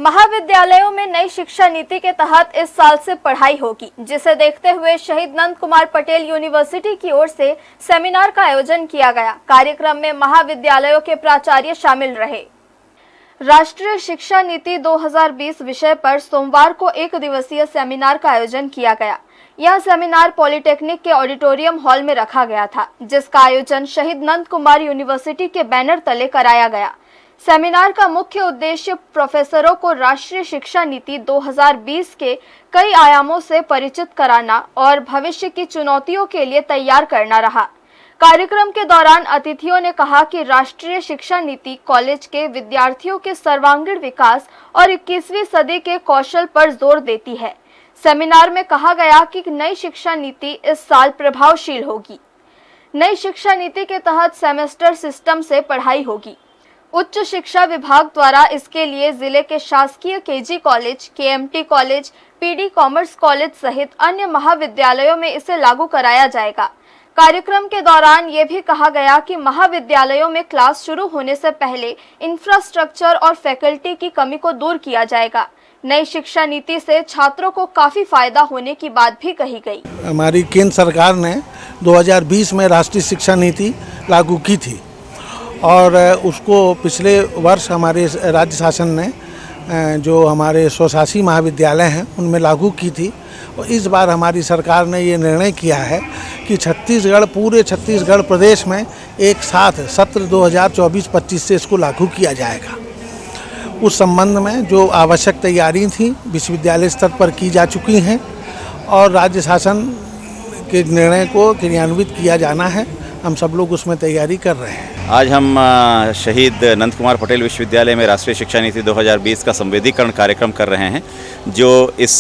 महाविद्यालयों में नई शिक्षा नीति के तहत इस साल से पढ़ाई होगी, जिसे देखते हुए शहीद नंद कुमार पटेल यूनिवर्सिटी की ओर से सेमिनार का आयोजन किया गया। कार्यक्रम में महाविद्यालयों के प्राचार्य शामिल रहे। राष्ट्रीय शिक्षा नीति 2020 विषय पर सोमवार को एक दिवसीय सेमिनार का आयोजन किया गया। यह सेमिनार पॉलिटेक्निक के ऑडिटोरियम हॉल में रखा गया था, जिसका आयोजन शहीद नंद कुमार यूनिवर्सिटी के बैनर तले कराया गया। सेमिनार का मुख्य उद्देश्य प्रोफेसरों को राष्ट्रीय शिक्षा नीति 2020 के कई आयामों से परिचित कराना और भविष्य की चुनौतियों के लिए तैयार करना रहा। कार्यक्रम के दौरान अतिथियों ने कहा कि राष्ट्रीय शिक्षा नीति कॉलेज के विद्यार्थियों के सर्वांगीण विकास और 21वीं सदी के कौशल पर जोर देती है। सेमिनार में कहा गया कि नई शिक्षा नीति इस साल प्रभावशील होगी। नई शिक्षा नीति के तहत सेमेस्टर सिस्टम से पढ़ाई होगी। उच्च शिक्षा विभाग द्वारा इसके लिए जिले के शासकीय KG college, KMT college, PD commerce college सहित अन्य महाविद्यालयों में इसे लागू कराया जाएगा। कार्यक्रम के दौरान ये भी कहा गया कि महाविद्यालयों में क्लास शुरू होने से पहले इंफ्रास्ट्रक्चर और फैकल्टी की कमी को दूर किया जाएगा। नई शिक्षा नीति से छात्रों को काफी फायदा होने की बात भी कही गई। हमारी केंद्र सरकार ने 2020 में राष्ट्रीय शिक्षा नीति लागू की थी और उसको पिछले वर्ष हमारे राज्य शासन ने जो हमारे स्वशासी महाविद्यालय हैं उनमें लागू की थी। और इस बार हमारी सरकार ने ये निर्णय किया है कि पूरे छत्तीसगढ़ प्रदेश में एक साथ सत्र 2024-25 से इसको लागू किया जाएगा। उस संबंध में जो आवश्यक तैयारी थी विश्वविद्यालय स्तर पर की जा चुकी हैं और राज्य शासन के निर्णय को क्रियान्वित किया जाना है। हम सब लोग उसमें तैयारी कर रहे हैं। आज हम शहीद नंद कुमार पटेल विश्वविद्यालय में राष्ट्रीय शिक्षा नीति 2020 का संवेदीकरण कार्यक्रम कर रहे हैं, जो इस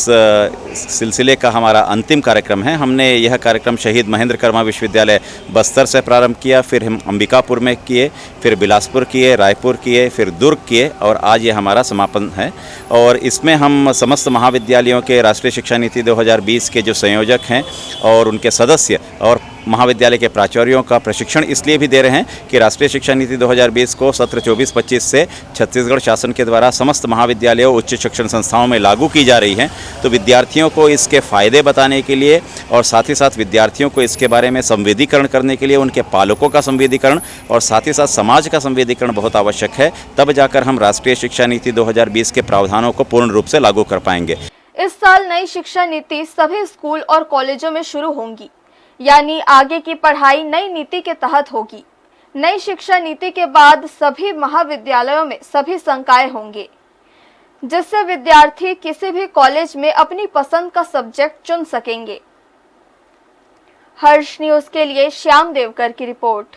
सिलसिले का हमारा अंतिम कार्यक्रम है। हमने यह कार्यक्रम शहीद महेंद्र कर्मा विश्वविद्यालय बस्तर से प्रारंभ किया, फिर हम अंबिकापुर में किए, फिर बिलासपुर किए, रायपुर किए, फिर दुर्ग किए और आज ये हमारा समापन है। और इसमें हम समस्त महाविद्यालयों के राष्ट्रीय शिक्षा नीति 2020 के जो संयोजक हैं और उनके सदस्य और महाविद्यालय के प्राचार्यों का प्रशिक्षण इसलिए भी दे रहे हैं कि राष्ट्रीय शिक्षा नीति 2020 को सत्र 24-25 से छत्तीसगढ़ शासन के द्वारा समस्त महाविद्यालयों उच्च शिक्षण संस्थाओं में लागू की जा रही है। तो विद्यार्थियों को इसके फ़ायदे बताने के लिए और साथ ही साथ विद्यार्थियों को इसके बारे में संवेदीकरण करने के लिए उनके पालकों का संवेदीकरण और साथ ही साथ समाज का संवेदीकरण बहुत आवश्यक है। तब जाकर हम राष्ट्रीय शिक्षा नीति 2020 के प्रावधानों को पूर्ण रूप से लागू कर पाएंगे। इस साल नई शिक्षा नीति सभी स्कूल और कॉलेजों में शुरू होंगी, यानी आगे की पढ़ाई नई नीति के तहत होगी। नई शिक्षा नीति के बाद सभी महाविद्यालयों में सभी संकाय होंगे, जिससे विद्यार्थी किसी भी कॉलेज में अपनी पसंद का सब्जेक्ट चुन सकेंगे। हर्ष न्यूज़ के लिए श्याम देवकर की रिपोर्ट।